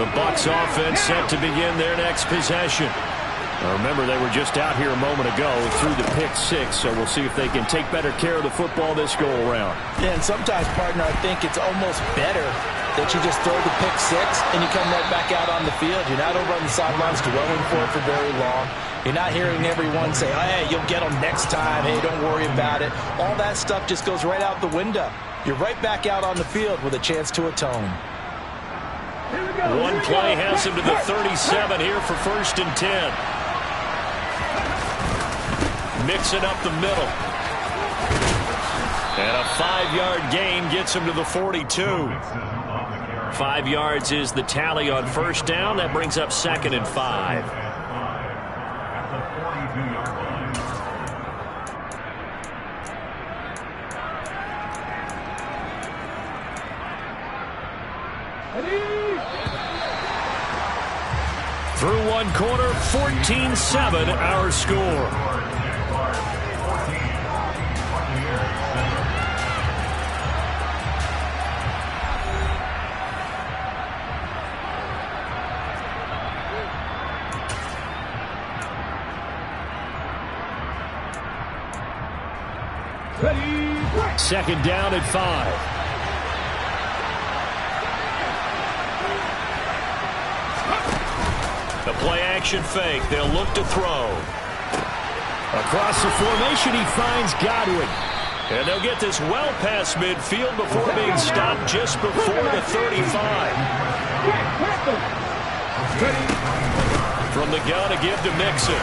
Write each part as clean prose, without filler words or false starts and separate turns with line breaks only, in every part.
The Bucs offense set to begin their next possession. Now remember, they were just out here a moment ago through the pick six, so we'll see if they can take better care of the football this go-around.
Yeah, and sometimes, partner, I think it's almost better that you just throw the pick six and you come right back out on the field. You're not over on the sidelines dwelling for it for very long. You're not hearing everyone say, hey, you'll get them next time. Hey, don't worry about it. All that stuff just goes right out the window. You're right back out on the field with a chance to atone.
One play has him to the 37 here for 1st and 10. Mixing up the middle. And a 5-yard gain gets him to the 42. 5 yards is the tally on 1st down. That brings up 2nd and 5. Through one quarter, 14-7 our score. Second down at 5. The play-action fake. They'll look to throw. Across the formation, he finds Godwin. And they'll get this well past midfield before being stopped just before the 35. From the gun, a give to Mixon.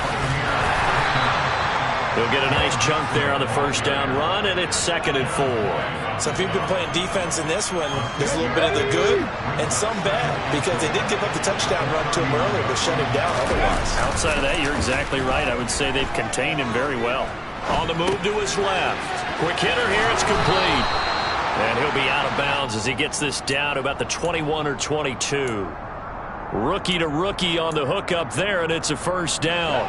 He'll get a nice chunk there on the 1st down run, and it's 2nd and 4.
So if you've been playing defense in this one, there's a little bit of the good and some bad, because they did give up the touchdown run to him earlier, but shut him down otherwise.
Outside of that, you're exactly right. I would say they've contained him very well. On the move to his left. Quick hitter here, it's complete. And he'll be out of bounds as he gets this down to about the 21 or 22. Rookie to rookie on the hook up there, and it's a 1st down.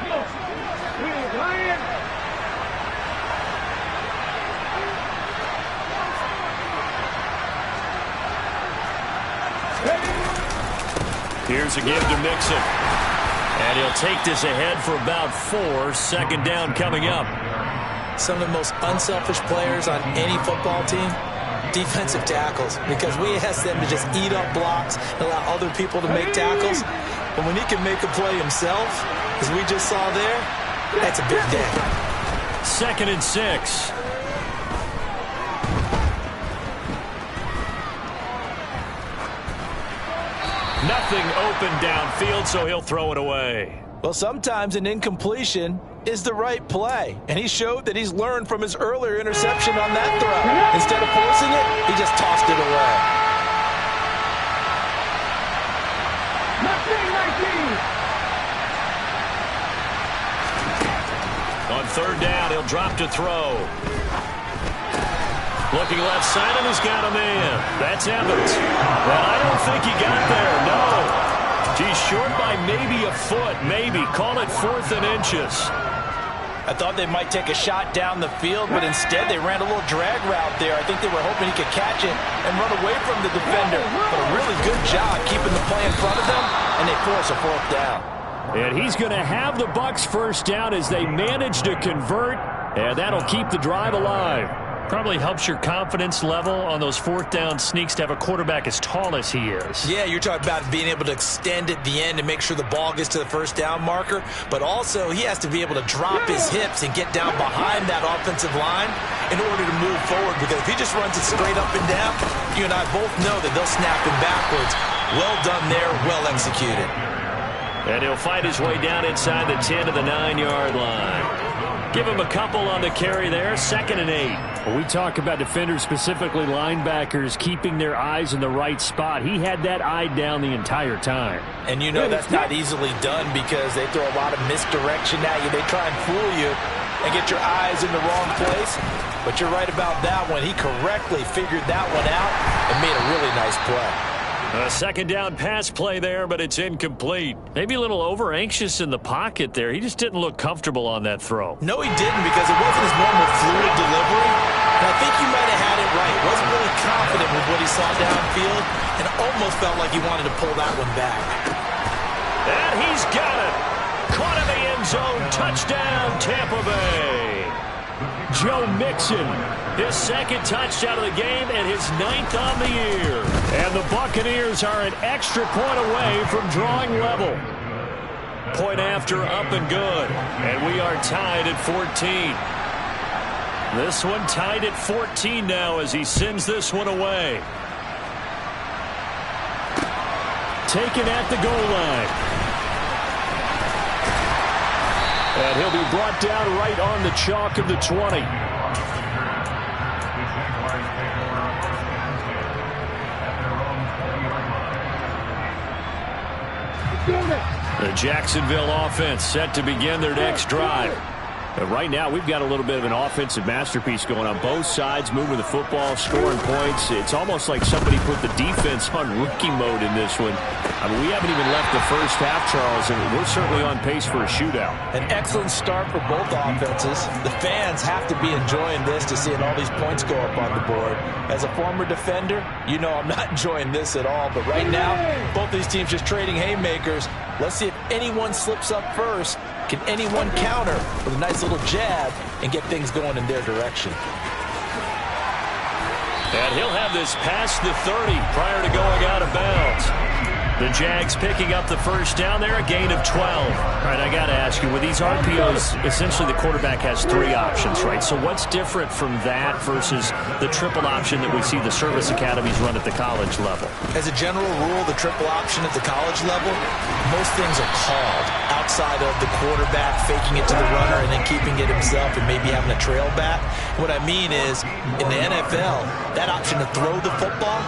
Here's a give to Mixon. And he'll take this ahead for about 4. 2nd down coming up.
Some of the most unselfish players on any football team, defensive tackles, because we ask them to just eat up blocks and allow other people to make tackles. But when he can make a play himself, as we just saw there, that's a big day.
2nd and 6. Nothing open downfield, so he'll throw it away.
Well, sometimes an incompletion is the right play, and he showed that he's learned from his earlier interception on that throw. Instead of forcing it, he just tossed it away.
On 3rd down, he'll drop to throw. Looking left side, and he's got a man. That's Evans. Well, I don't think he got there, no. He's short by maybe a foot, maybe. Call it 4th and inches.
I thought they might take a shot down the field, but instead they ran a little drag route there. I think they were hoping he could catch it and run away from the defender. But a really good job keeping the play in front of them, and they force a 4th down.
And he's going to have the Bucs 1st down as they manage to convert, and that'll keep the drive alive. Probably helps your confidence level on those 4th down sneaks to have a quarterback as tall as he is.
Yeah, you're talking about being able to extend at the end and make sure the ball gets to the 1st down marker. But also, he has to be able to drop his hips and get down behind that offensive line in order to move forward. Because if he just runs it straight up and down, you and I both know that they'll snap him backwards. Well done there, well executed.
And he'll fight his way down inside the 10 to the 9-yard line. Give him a couple on the carry there. 2nd and 8. Well, we talk about defenders, specifically linebackers, keeping their eyes in the right spot. He had that eye down the entire time.
And you know that's not easily done because they throw a lot of misdirection at you. They try and fool you and get your eyes in the wrong place. But you're right about that one. He correctly figured that one out and made a really nice play.
A 2nd down pass play there, but it's incomplete. Maybe a little over-anxious in the pocket there. He just didn't look comfortable on that throw.
No, he didn't, because it wasn't his normal fluid delivery. And I think you might have had it right. Wasn't really confident with what he saw downfield, and almost felt like he wanted to pull that one back.
And he's got it. Caught in the end zone. Touchdown, Tampa Bay. Joe Mixon, his second touchdown of the game and his 9th on the year. And the Buccaneers are an extra point away from drawing level. Point after, up and good. And we are tied at 14. This one tied at 14 now as he sends this one away. Taken at the goal line. And he'll be brought down right on the chalk of the 20. The Jacksonville offense set to begin their next drive. Right now, we've got a little bit of an offensive masterpiece going on both sides, moving the football, scoring points. It's almost like somebody put the defense on rookie mode in this one. I mean, we haven't even left the first half, Charles, and we're certainly on pace for a shootout.
An excellent start for both offenses. The fans have to be enjoying this to seeing all these points go up on the board. As a former defender, you know I'm not enjoying this at all. But right now, both these teams just trading haymakers. Let's see if anyone slips up first. Can anyone counter with a nice little jab and get things going in their direction?
And he'll have this past the 30 prior to going out of bounds. The Jags picking up the first down there, a gain of 12. All right, I got to ask you, with these RPOs, essentially the quarterback has 3 options, right? So what's different from that versus the triple option that we see the service academies run at the college level?
As a general rule, the triple option at the college level, most things are called outside of the quarterback faking it to the runner and then keeping it himself and maybe having a trail back. What I mean is, in the NFL, that option to throw the football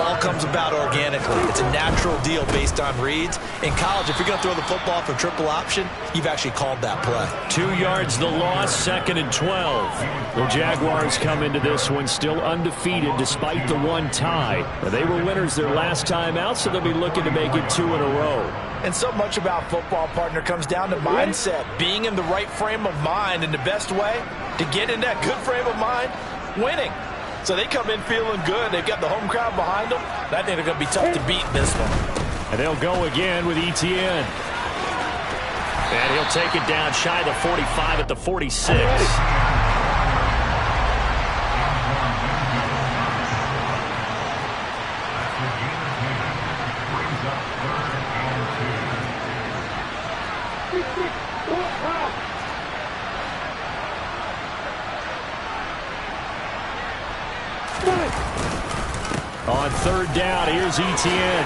all comes about organically. It's a natural deal based on reads. In college, if you're going to throw the football for triple option, you've actually called that play.
2 yards the loss, 2nd and 12. The Jaguars come into this one still undefeated despite the 1 tie. They were winners their last time out, so they'll be looking to make it 2 in a row.
And so much about football, partner, comes down to mindset. Being in the right frame of mind, and the best way to get in that good frame of mind, winning. So they come in feeling good. They've got the home crowd behind them. I think they're going to be tough to beat in this one.
And they'll go again with Etienne. And he'll take it down shy of the 45 at the 46. On 3rd down, here's Etienne.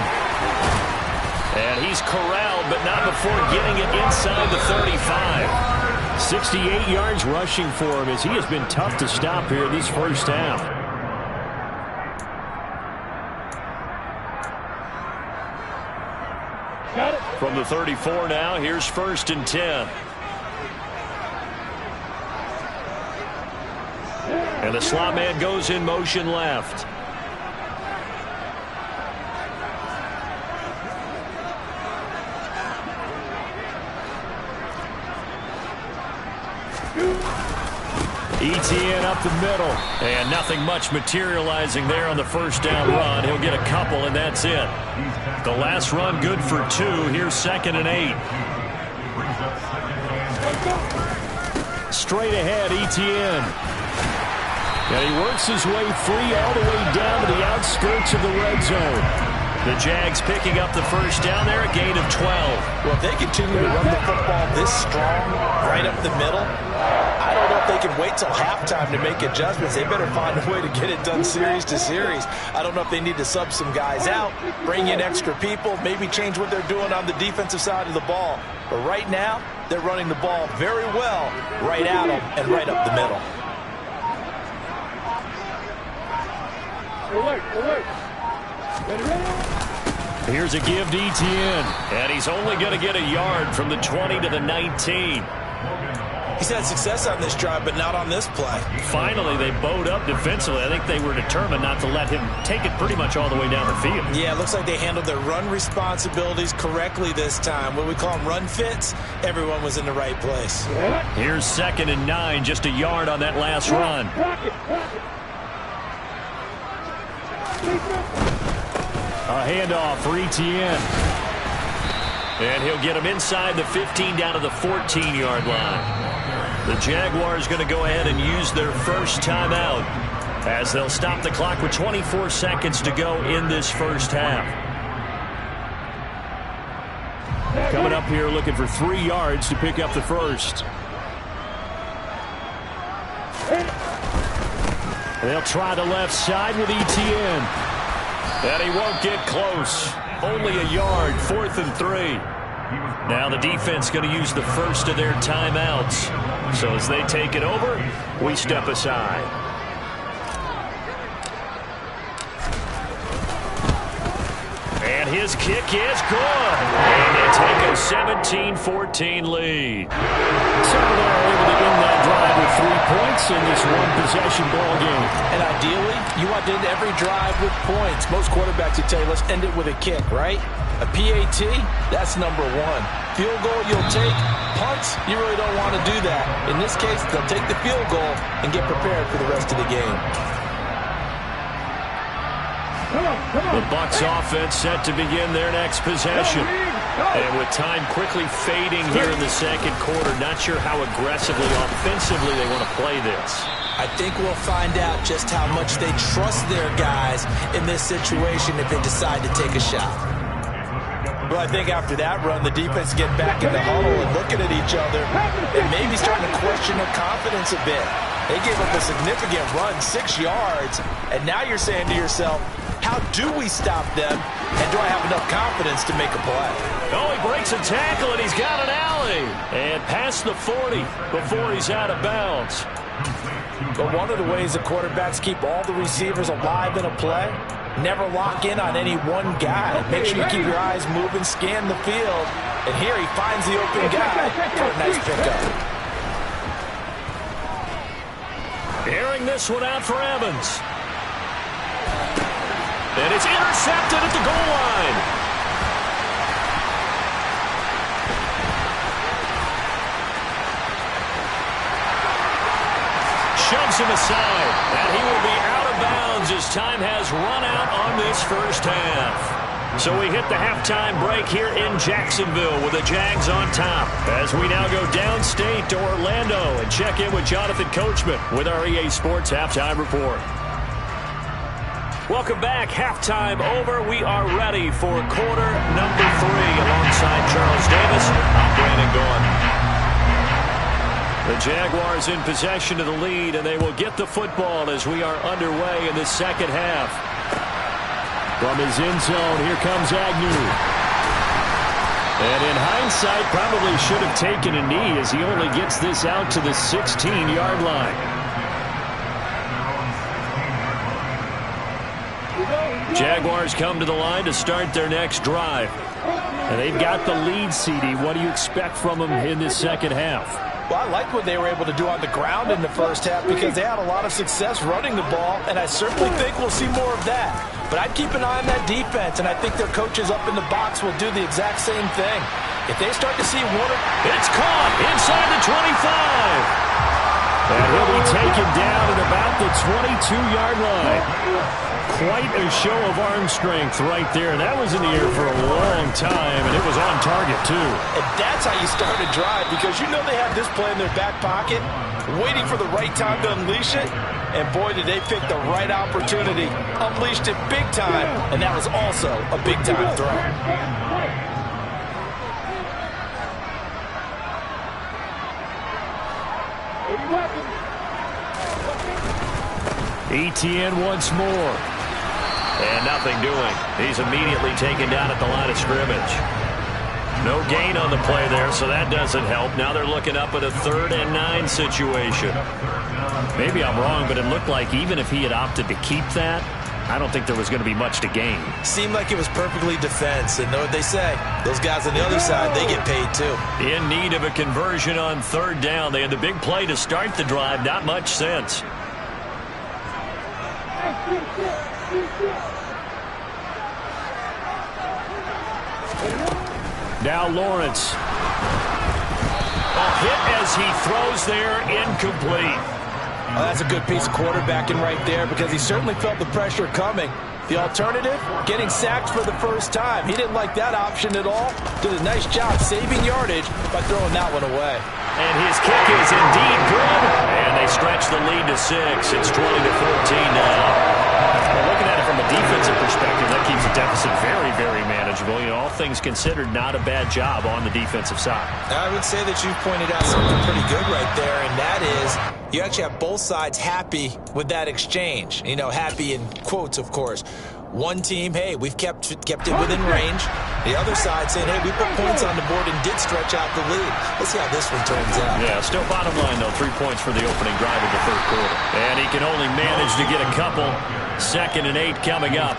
And he's corralled, but not before getting it inside the 35. 68 yards rushing for him as he has been tough to stop here this first half. From the 34 now, here's 1st and 10. And the slot man goes in motion left. Etienne up the middle. And nothing much materializing there on the first down run. He'll get a couple, and that's it. The last run good for 2. Here's 2nd and 8. Straight ahead, Etienne. And he works his way free all the way down to the outskirts of the red zone. The Jags picking up the first down there, a gain of 12.
Well, if they continue to run the football this strong, right up the middle, I don't know if they can wait till halftime to make adjustments. They better find a way to get it done series to series. I don't know if they need to sub some guys out, bring in extra people, maybe change what they're doing on the defensive side of the ball. But right now, they're running the ball very well right at them and right up the middle.
Here's a give to Etienne, and he's only going to get a yard from the 20 to the 19.
He's had success on this drive, but not on this play.
Finally, they bowed up defensively. I think they were determined not to let him take it pretty much all the way down the field.
Yeah, it looks like they handled their run responsibilities correctly this time. What we call them run fits, everyone was in the right place.
Here's 2nd and 9, just a yard on that last run. A handoff for ETN. And he'll get him inside the 15 down to the 14-yard line. The Jaguars going to go ahead and use their first timeout as they'll stop the clock with 24 seconds to go in this first half. Coming up here looking for 3 yards to pick up the first. They'll try the left side with ETN. And he won't get close. Only a yard, 4th and 3. Now the defense going to use the first of their timeouts. So as they take it over, we step aside. And his kick is good. And they take a 17-14 lead. So they're able to end that drive with 3 points in this one-possession ball game.
And ideally, you want to end every drive with points. Most quarterbacks would tell you, let's end it with a kick, right? A PAT, that's number 1. Field goal you'll take. Punts, you really don't want to do that. In this case, they'll take the field goal and get prepared for the rest of the game.
The Bucs offense set to begin their next possession. And with time quickly fading here in the second quarter, not sure how aggressively, offensively they want to play this.
I think we'll find out just how much they trust their guys in this situation if they decide to take a shot. Well, I think after that run, the defense get back in the huddle and looking at each other and maybe starting to question their confidence a bit. They gave up a significant run, 6 yards, and now you're saying to yourself, how do we stop them, and do I have enough confidence to make a play?
Oh, he breaks a tackle, and he's got an alley. And past the 40 before he's out of bounds.
But one of the ways the quarterbacks keep all the receivers alive in a play, never lock in on any one guy. Make sure you keep your eyes moving, scan the field, and here he finds the open guy for a nice pickup.
Airing this one out for Evans. And it's intercepted at the goal line. Shoves him aside, and he will be out of bounds as time has run out on this first half. So we hit the halftime break here in Jacksonville with the Jags on top. As we now go downstate to Orlando and check in with Jonathan Coachman with our EA Sports Halftime Report. Welcome back. Halftime over. We are ready for quarter number 3 alongside Charles Davis. I'm Brandon Gaughan. The Jaguars in possession of the lead, and they will get the football as we are underway in the second half. From his end zone, here comes Agnew. And in hindsight, probably should have taken a knee as he only gets this out to the 16-yard line. Jaguars come to the line to start their next drive. And they've got the lead, CD. What do you expect from them in this second half?
Well, I like what they were able to do on the ground in the first half because they had a lot of success running the ball, and I certainly think we'll see more of that. But I'd keep an eye on that defense, and I think their coaches up in the box will do the exact same thing. If they start to see one of...
It's caught inside the 25. And he'll be taken down at about the 22-yard line. Quite a show of arm strength right there. That was in the air for a long time, and it was on target, too.
And that's how you start a drive, because you know they have this play in their back pocket, waiting for the right time to unleash it. And boy, did they pick the right opportunity. Unleashed it big time, and that was also a big-time throw.
ETN once more. And nothing doing. He's immediately taken down at the line of scrimmage. No gain on the play there, so that doesn't help. Now they're looking up at a 3rd and 9 situation. Maybe I'm wrong, but it looked like even if he had opted to keep that, I don't think there was going to be much to gain.
Seemed like it was perfectly defense, and know what they say. Those guys on the other side, they get paid too.
In need of a conversion on 3rd down. They had the big play to start the drive. Not much sense. Now Lawrence. A hit as he throws there, incomplete.
Oh, that's a good piece of quarterbacking right there because he certainly felt the pressure coming. The alternative, getting sacked for the first time. He didn't like that option at all. Did a nice job saving yardage by throwing that one away.
And his kick is indeed good. And they stretch the lead to 6. It's 20-14 now. Well, looking at it from a defensive perspective, that keeps the deficit very, very manageable. You know, all things considered, not a bad job on the defensive side.
I would say that you've pointed out something pretty good right there, and that is you actually have both sides happy with that exchange. You know, happy in quotes, of course. One team, hey, we've kept it within range. The other side saying, hey, we put points on the board and did stretch out the lead. Let's see how this one turns out.
Yeah, still bottom line, though. 3 points for the opening drive of the third quarter. And he can only manage to get a couple. 2nd and 8 coming up.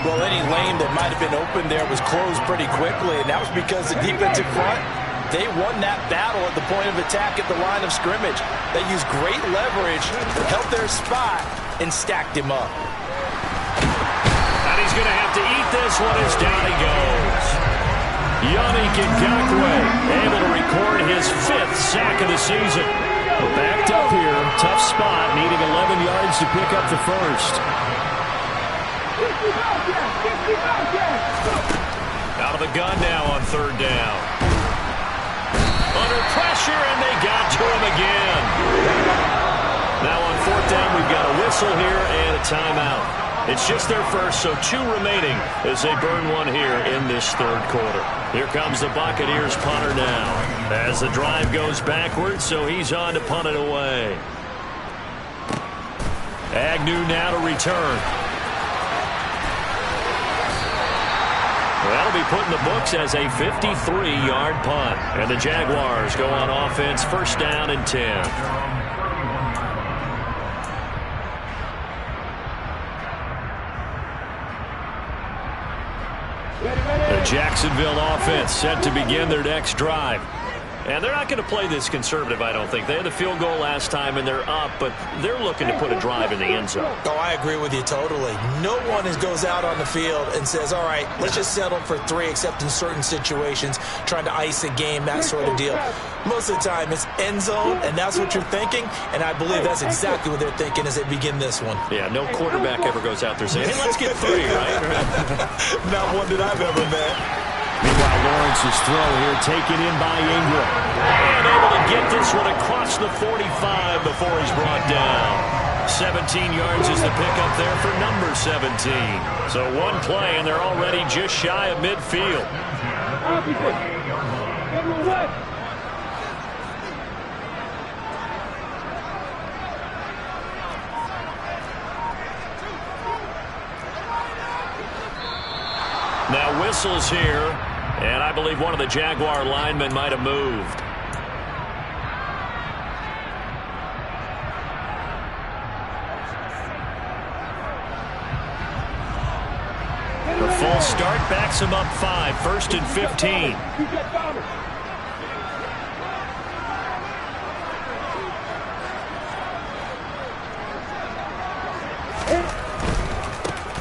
Well, any lane that might have been open there was closed pretty quickly, and that was because the defensive front, they won that battle at the point of attack at the line of scrimmage. They used great leverage, held their spot, and stacked him up.
And he's going to have to eat this one as down he goes. Yannick Ngakoue able to record his 5th sack of the season. Backed up here, tough spot, needing 11 yards to pick up the first. Out of the gun now on 3rd down. Under pressure, and they got to him again. Now on 4th down, we've got a whistle here and a timeout. It's just their first, so 2 remaining as they burn one here in this third quarter. Here comes the Buccaneers punter now as the drive goes backwards, so he's on to punt it away. Agnew now to return. That'll be put in the books as a 53-yard punt. And the Jaguars go on offense, 1st down and 10. The Jacksonville offense set to begin their next drive. And they're not going to play this conservative, I don't think. They had the field goal last time, and they're up, but they're looking to put a drive in the end zone.
Oh, I agree with you totally. No one goes out on the field and says, all right, let's just settle for 3, except in certain situations, trying to ice a game, that sort of deal. Most of the time, it's end zone, and that's what you're thinking, and I believe that's exactly what they're thinking as they begin this one.
Yeah, no quarterback ever goes out there saying, hey, let's get 3, right?
Not one that I've ever met.
Meanwhile, Lawrence's throw here taken in by Ingram. And able to get this one across the 45 before he's brought down. 17 yards is the pickup there for number 17. So 1 play, and they're already just shy of midfield. Now whistles here, and I believe one of the Jaguar linemen might have moved. The full start backs him up 5, 1st and 15.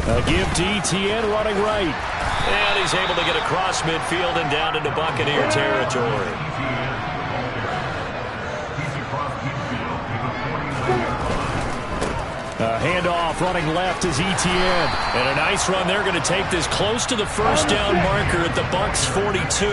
A give to Etienne running right. And he's able to get across midfield and down into Buccaneer territory. A handoff running left is Etienne. And a nice run. They're going to take this close to the 1st down marker at the Bucs 42.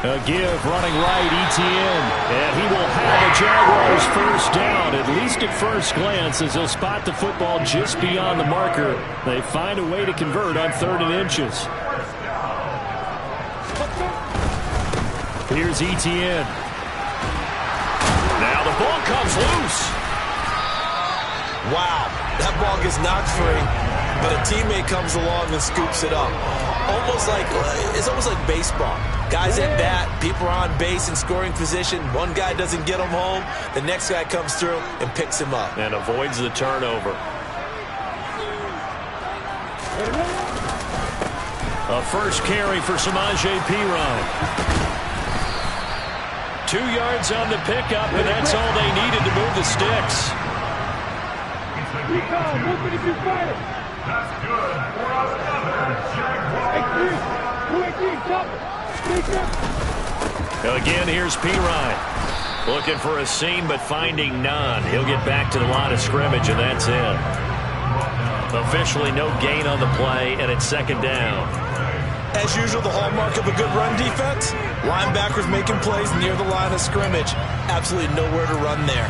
A give running right, Etienne. And he will have a Jaguars 1st down, at least at first glance, as he'll spot the football just beyond the marker. They find a way to convert on 3rd and inches. Here's Etienne. Now the ball comes loose.
Wow, that ball gets knocked free, but a teammate comes along and scoops it up. It's almost like baseball. Guys at bat, people are on base in scoring position. One guy doesn't get him home. The next guy comes through and picks him up.
And avoids the turnover. A first carry for Samaje Perine. 2 yards on the pickup, and that's all they needed to move the sticks.
That's good for another Jaguar.
Again, here's P. Ryan. Looking for a seam, but finding none. He'll get back to the line of scrimmage, and that's it. Officially no gain on the play, and it's second down.
As usual, the hallmark of a good run defense, linebackers making plays near the line of scrimmage. Absolutely nowhere to run there.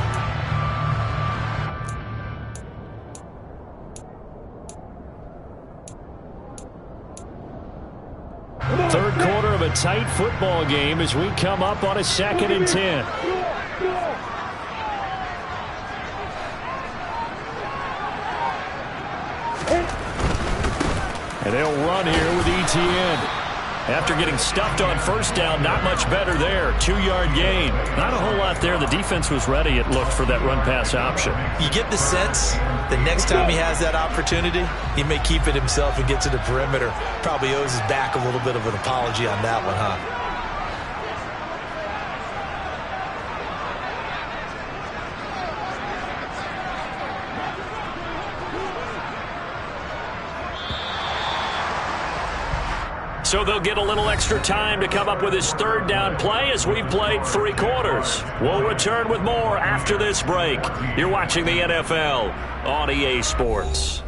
Third quarter of a tight football game as we come up on a 2nd and 10. And they'll run here with ETN. After getting stuffed on first down, not much better there. 2-yard gain. Not a whole lot there. The defense was ready, it looked, for that run-pass option.
You get the sense the next time he has that opportunity, he may keep it himself and get to the perimeter. Probably owes his back a little bit of an apology on that one, huh?
So they'll get a little extra time to come up with his third down play as we've played 3 quarters. We'll return with more after this break. You're watching the NFL on EA Sports.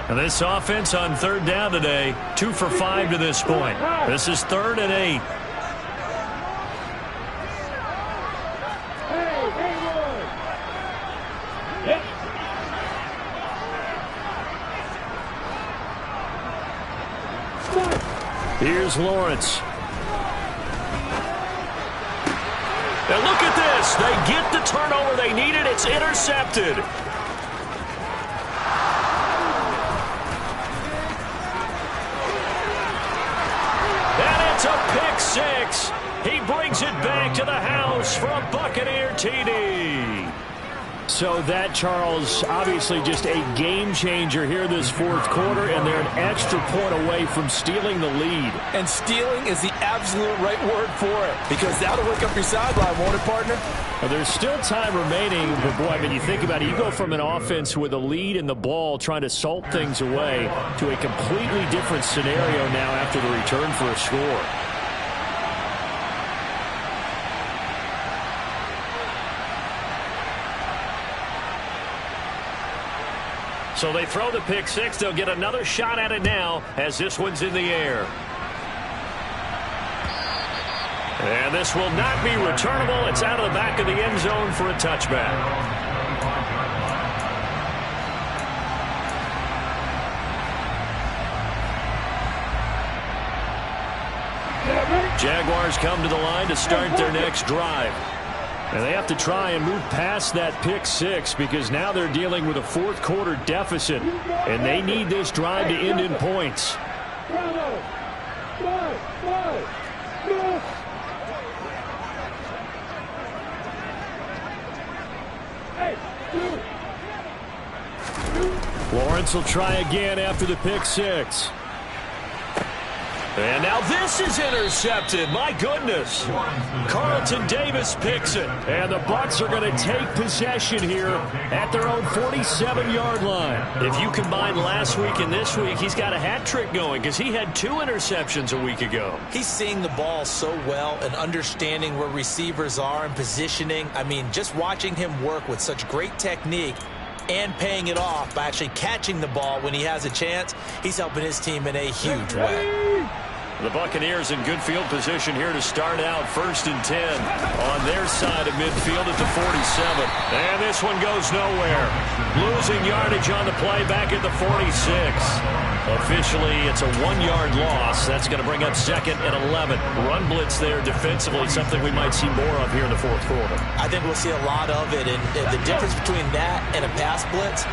And this offense on third down today, 2 for 5 to this point. This is 3rd and 8. Here's Lawrence. Now look at this. They get the turnover they needed. It's intercepted. And it's a pick 6. He brings it back to the house for a Buccaneer TD. So that, Charles, obviously just a game changer here this 4th quarter, and they're an extra point away from stealing the lead.
And stealing is the absolute right word for it, because that'll wake up your sideline, won't it, partner?
Well, there's still time remaining, but boy, I mean, you think about it, you go from an offense with a lead in the ball trying to salt things away to a completely different scenario now after the return for a score. So they throw the pick 6. They'll get another shot at it now as this one's in the air. And this will not be returnable. It's out of the back of the end zone for a touchback. Jaguars come to the line to start their next drive. And they have to try and move past that pick 6 because now they're dealing with a 4th quarter deficit. And they need this drive to end in points. Lawrence will try again after the pick 6. And now this is intercepted. My goodness. Carlton Davis picks it. And the Bucs are going to take possession here at their own 47-yard line. If you combine last week and this week, he's got a hat trick going because he had 2 interceptions a week ago.
He's seeing the ball so well and understanding where receivers are and positioning. I mean, just watching him work with such great technique and paying it off by actually catching the ball when he has a chance, he's helping his team in a huge way.
The Buccaneers in good field position here to start out 1st and 10 on their side of midfield at the 47. And this one goes nowhere. Losing yardage on the play back at the 46. Officially, it's a 1-yard loss. That's going to bring up 2nd and 11. Run blitz there defensively, something we might see more of here in the 4th quarter.
I think we'll see a lot of it. And the difference between that and a pass blitz,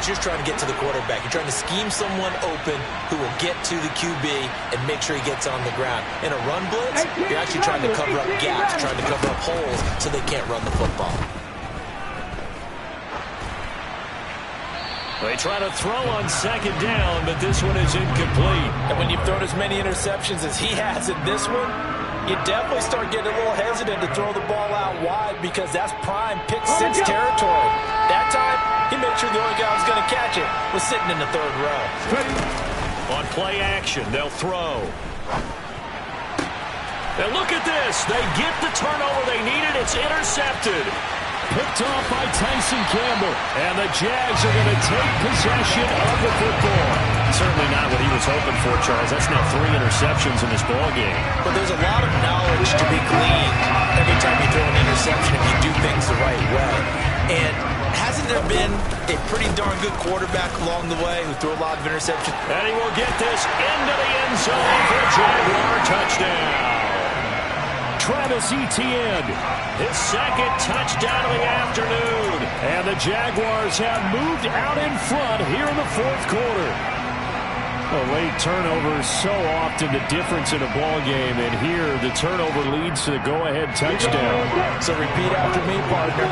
you're trying to get to the quarterback. You're trying to scheme someone open who will get to the QB and make sure he gets on the ground. In a run blitz, you're actually trying to cover up gaps, trying to cover up holes so they can't run the football.
They try to throw on 2nd down, but this one is incomplete.
And when you've thrown as many interceptions as he has in this one, you definitely start getting a little hesitant to throw the ball out wide because that's prime pick six territory. That time, he made sure the only guy who was going to catch it was sitting in the third row.
On play action, they'll throw. And look at this. They get the turnover they needed. It's intercepted.
Picked off by Tyson Campbell. And the Jags are going to take possession of the football.
Certainly not what he was hoping for, Charles. That's now 3 interceptions in this ball game.
But there's a lot of knowledge to be gleaned every time you throw an interception if you do things the right way. And hasn't there been a pretty darn good quarterback along the way who threw a lot of interceptions?
And he will get this into the end zone for a Jaguar touchdown.
Travis Etienne,
his second touchdown of the afternoon.
And the Jaguars have moved out in front here in the fourth quarter. A late turnover is so often the difference in a ball game, and here the turnover leads to the go-ahead touchdown.
So repeat after me, partner.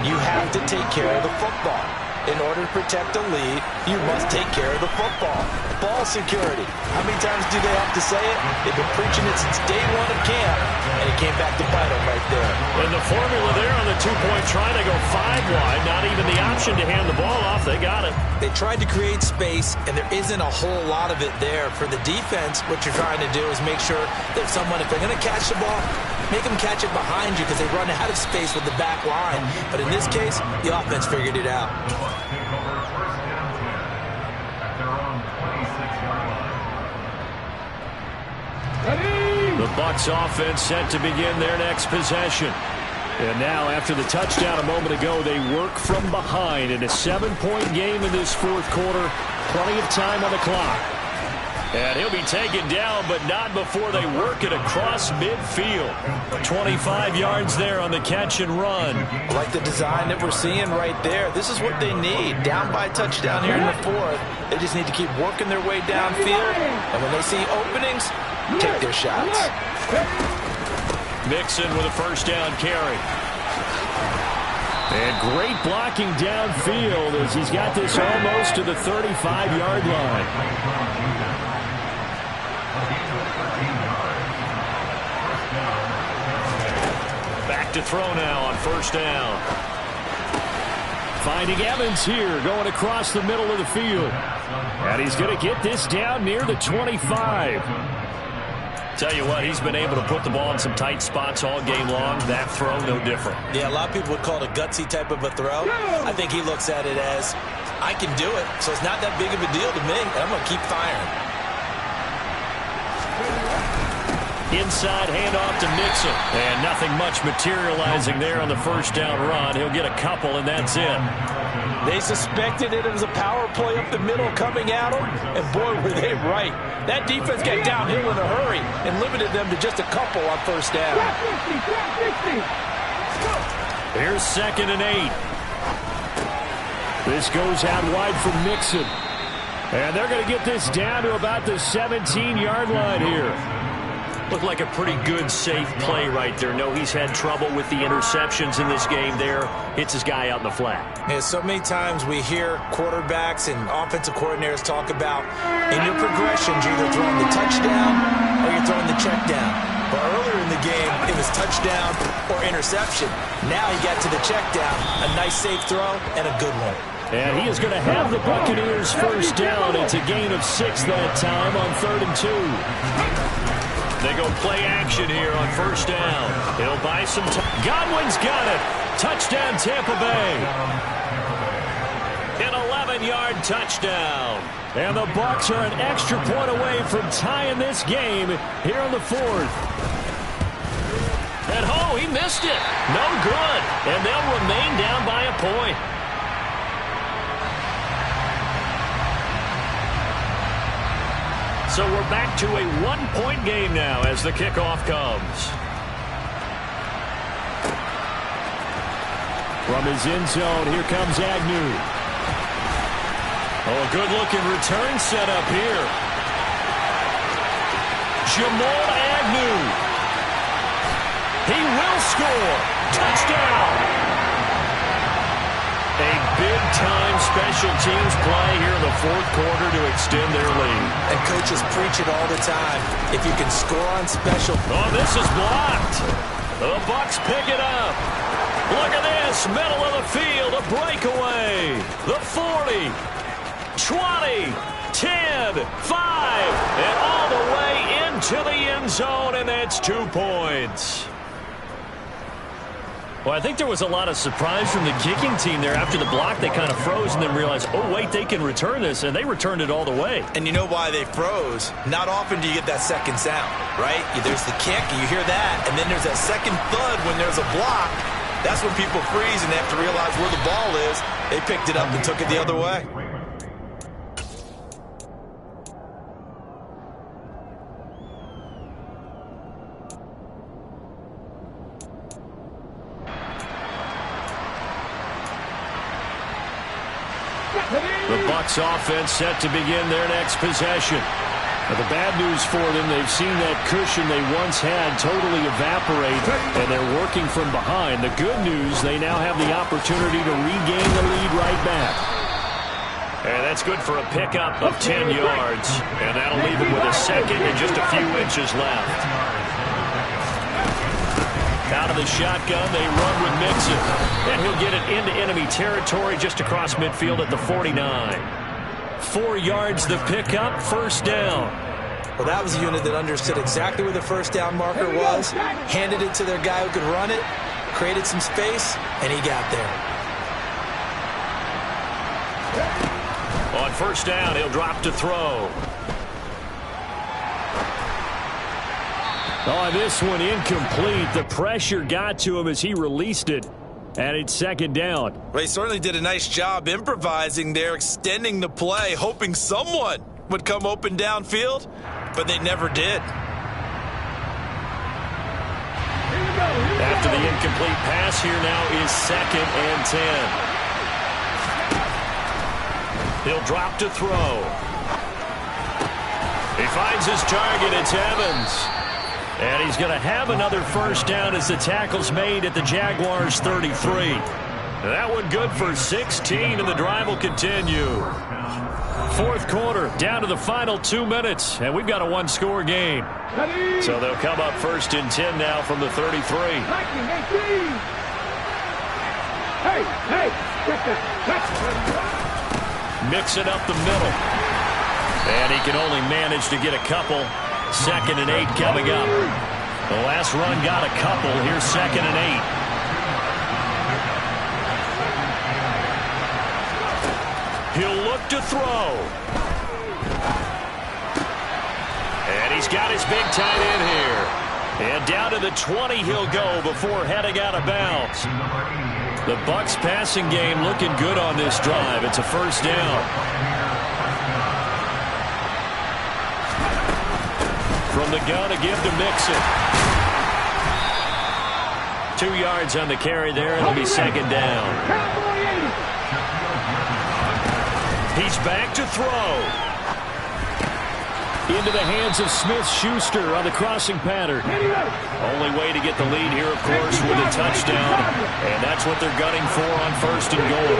You have to take care of the football. In order to protect the lead, you must take care of the football. Ball security. How many times do they have to say it? They've been preaching it since day one of camp, and it came back to bite them right there.
And the formula there on the two-point try, they go 5 wide. Not even the option to hand the ball off. They got it.
They tried to create space, and there isn't a whole lot of it there. For the defense, what you're trying to do is make sure that if they're going to catch the ball, make them catch it behind you because they run out of space with the back line. But in this case, the offense figured it out.
The Bucs offense set to begin their next possession. And now, after the touchdown a moment ago, they work from behind in a 7-point game in this fourth quarter. Plenty of time on the clock. And he'll be taken down, but not before they work it across midfield. 25 yards there on the catch and run.
I like the design that we're seeing right there. This is what they need. Down by touchdown here in the fourth. They just need to keep working their way downfield. And when they see openings, take their shots.
Mixon with a first down carry.
And great blocking downfield as he's got this almost to the 35-yard line.
Back to throw now on first down.
Finding Evans here, going across the middle of the field. And he's going to get this down near the 25.
Tell you what, he's been able to put the ball in some tight spots all game long. That throw, no different.
Yeah, a lot of people would call it a gutsy type of a throw. I think he looks at it as, I can do it, so it's not that big of a deal to me, and I'm going to keep firing.
Inside handoff to Mixon. And nothing much materializing there on the first down run. He'll get a couple, and that's it.
They suspected it was a power play up the middle coming at them, and boy, were they right. That defense got downhill in a hurry and limited them to just a couple on first down.
Here's 2nd and 8.
This goes out wide from Mixon. And they're going to get this down to about the 17-yard line here.
Looked like a pretty good, safe play right there. No, he's had trouble with the interceptions in this game there. Hits his guy out in the flat.
And so many times we hear quarterbacks and offensive coordinators talk about in your progressions, you're either throwing the touchdown or you're throwing the check down. But earlier in the game, it was touchdown or interception. Now he got to the check down, a nice safe throw, and a good one.
And he is going to have the Buccaneers first down. It's a gain of 6 that time on 3rd and 2.
They go play action here on first down. He'll buy some time. Godwin's got it. Touchdown, Tampa Bay. An 11-yard touchdown.
And the Bucs are an extra point away from tying this game here in the fourth.
And he missed it. No good. And they'll remain down by a point. So we're back to a 1-point game now as the kickoff comes.
From his end zone, here comes Agnew.
Oh, a good-looking return set up here. Jamal Agnew. He will score. Touchdown. A big big-time special teams play here in the fourth quarter to extend their lead.
And coaches preach it all the time. If you can score on special...
Oh, this is blocked. The Bucs pick it up. Look at this. Middle of the field. A breakaway. The 40. 20. 10. 5. And all the way into the end zone. And that's 2 points. Well, I think there was a lot of surprise from the kicking team there. After the block, they kind of froze and then realized, oh, wait, they can return this, and they returned it all the way.
And you know why they froze? Not often do you get that second sound, right? There's the kick, and you hear that, and then there's that second thud when there's a block. That's when people freeze and they have to realize where the ball is. They picked it up and took it the other way.
The Bucs offense set to begin their next possession.
Now, the bad news for them, they've seen that cushion they once had totally evaporate, and they're working from behind. The good news, they now have the opportunity to regain the lead right back.
And that's good for a pickup of 10 yards. And that'll leave them with a second and just a few inches left. Out of the shotgun, they run with Mixon. And he'll get it into enemy territory just across midfield at the 49. 4 yards the pickup, first down.
Well, that was a unit that understood exactly where the first down marker was, handed it to their guy who could run it, created some space, and he got there.
On first down, he'll drop to throw.
Oh, this one incomplete. The pressure got to him as he released it. And it's second down.
Well, he certainly did a nice job improvising there, extending the play, hoping someone would come open downfield, but they never did.
After the incomplete pass, here now is second and 10. He'll drop to throw. He finds his target. It's Evans. And he's going to have another first down as the tackle's made at the Jaguars' 33. That one good for 16, and the drive will continue. Fourth quarter, down to the final 2 minutes, and we've got a one-score game. So they'll come up first and 10 now from the 33. Mix it up the middle. And he can only manage to get a couple. Second and 8 coming up. The last run got a couple. Here's second and 8. He'll look to throw. And he's got his big tight end here. And down to the 20 he'll go before heading out of bounds. The Bucs passing game looking good on this drive. It's a first down. From the gun, a give to Mixon. 2 yards on the carry there. It'll be second down. He's back to throw.
Into the hands of Smith-Schuster on the crossing pattern.
Only way to get the lead here, of course, with a touchdown. And that's what they're gunning for on first and goal.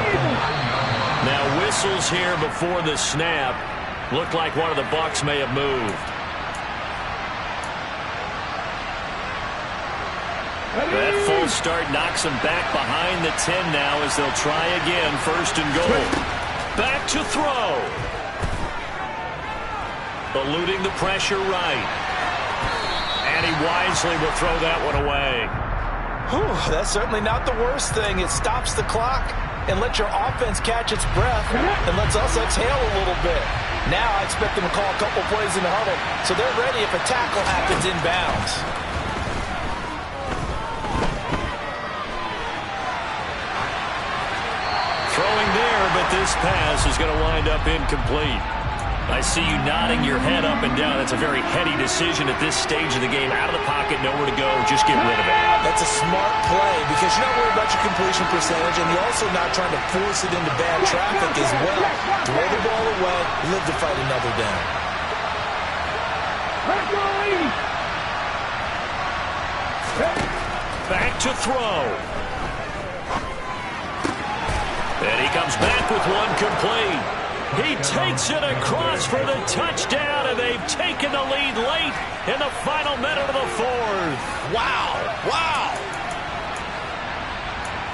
Now, whistles here before the snap. Looked like one of the Bucs may have moved. That full start knocks them back behind the 10 now as they'll try again, first and goal. Back to throw. Eluding the pressure right. And he wisely will throw that one away.
Whew, that's certainly not the worst thing. It stops the clock and lets your offense catch its breath and lets us exhale a little bit. Now I expect them to call a couple plays in the huddle so they're ready if a tackle happens inbounds.
Throwing there, but this pass is going to wind up incomplete. I see you nodding your head up and down. That's a very heady decision at this stage of the game. Out of the pocket, nowhere to go. Just get rid of it.
That's a smart play because you're not worried about your completion percentage, and you're also not trying to force it into bad traffic as well. Throw the ball away, live to fight another down.
Back to throw. And he comes back with one complete. He takes it across for the touchdown, and they've taken the lead late in the final minute of the fourth.
Wow. Wow.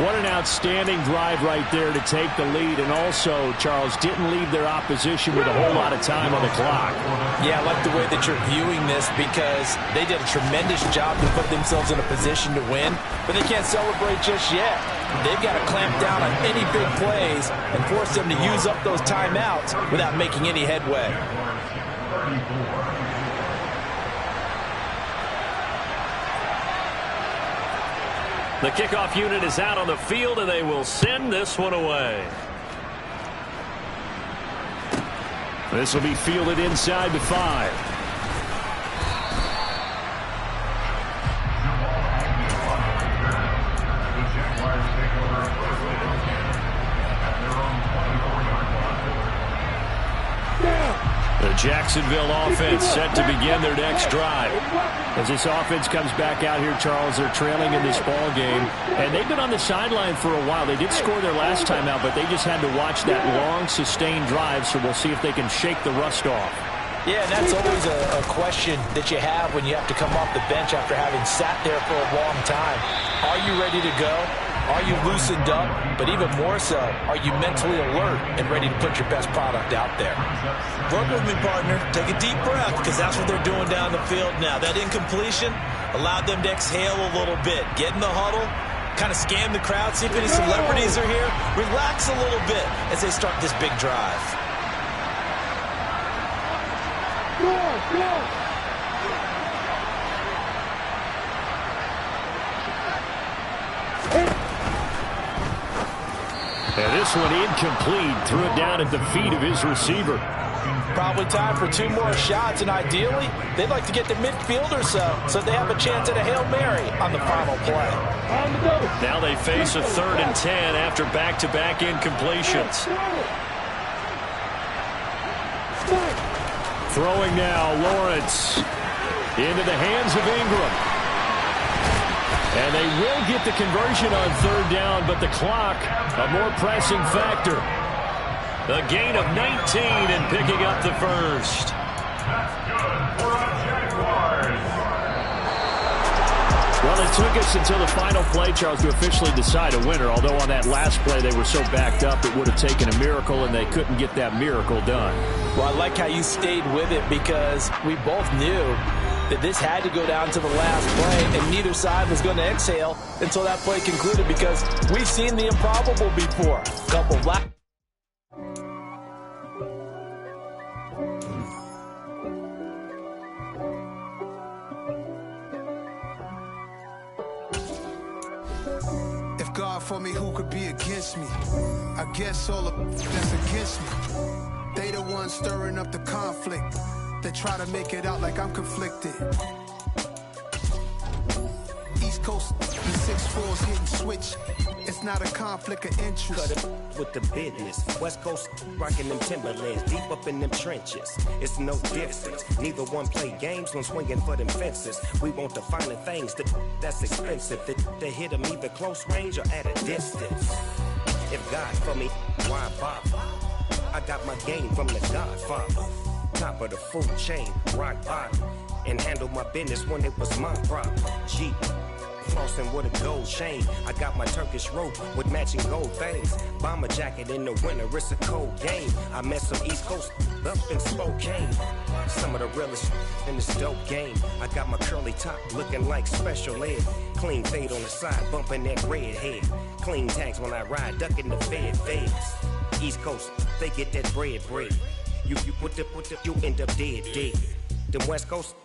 What an outstanding drive right there to take the lead. And also, Charles, didn't leave their opposition with a whole lot of time on the clock.
Yeah, I like the way that you're viewing this because they did a tremendous job to put themselves in a position to win, but they can't celebrate just yet. They've got to clamp down on any big plays and force them to use up those timeouts without making any headway.
The kickoff unit is out on the field, and they will send this one away.
This will be fielded inside the 5. The Jacksonville offense set to begin their next drive. As this offense comes back out here, Charles, they're trailing in this ball game, and they've been on the sideline for a while. They did score their last time out, but they just had to watch that long, sustained drive, so we'll see if they can shake the rust off.
Yeah, and that's always a question that you have when you have to come off the bench after having sat there for a long time. Are you ready to go? Are you loosened up? But even more so, are you mentally alert and ready to put your best product out there?
Work with me, partner. Take a deep breath, because that's what they're doing down the field now. That incompletion allowed them to exhale a little bit. Get in the huddle, kind of scan the crowd, see if any celebrities are here. Relax a little bit as they start this big drive.
And this one incomplete. Threw it down at the feet of his receiver.
Probably time for 2 more shots, and ideally, they'd like to get the midfield or so they have a chance at a Hail Mary on the final play.
Now they face a 3rd and 10 after back-to-back incompletions.
Throwing now, Lawrence into the hands of Ingram. And they will get the conversion on 3rd down, but the clock, a more pressing factor.
A gain of 19 and picking up the first.
Well, it took us until the final play, Charles, to officially decide a winner. Although on that last play they were so backed up it would have taken a miracle, and they couldn't get that miracle done.
Well, I like how you stayed with it because we both knew that this had to go down to the last play, and neither side was going to exhale until that play concluded because we've seen the improbable before. Couple of
If God for me, who could be against me? I guess all of that's against me. They the ones stirring up the conflict. They try to make it out like I'm conflicted. East Coast, the 6'4's hitting switch. It's not a conflict of interest.
Cut it with the business. West Coast rocking them Timberlands, deep up in them trenches. It's no difference. Neither one play games when swinging for them fences. We want the finer things that's expensive. They hit them either close range or at a distance. If God for me, why bother? I got my game from the Godfather. Top of the food chain, rock bottom, and handle my business when it was my problem. Jeep, flossing with a gold chain. I got my Turkish rope with matching gold things. Bomber jacket in the winter, it's a cold game. I met some East Coast up in Spokane. Some of the realest in this dope game. I got my curly top looking like special ed. Clean fade on the side, bumping that red head. Clean tags when I ride, ducking the feds. East Coast, they get that bread. You end up dead. Them West Coast,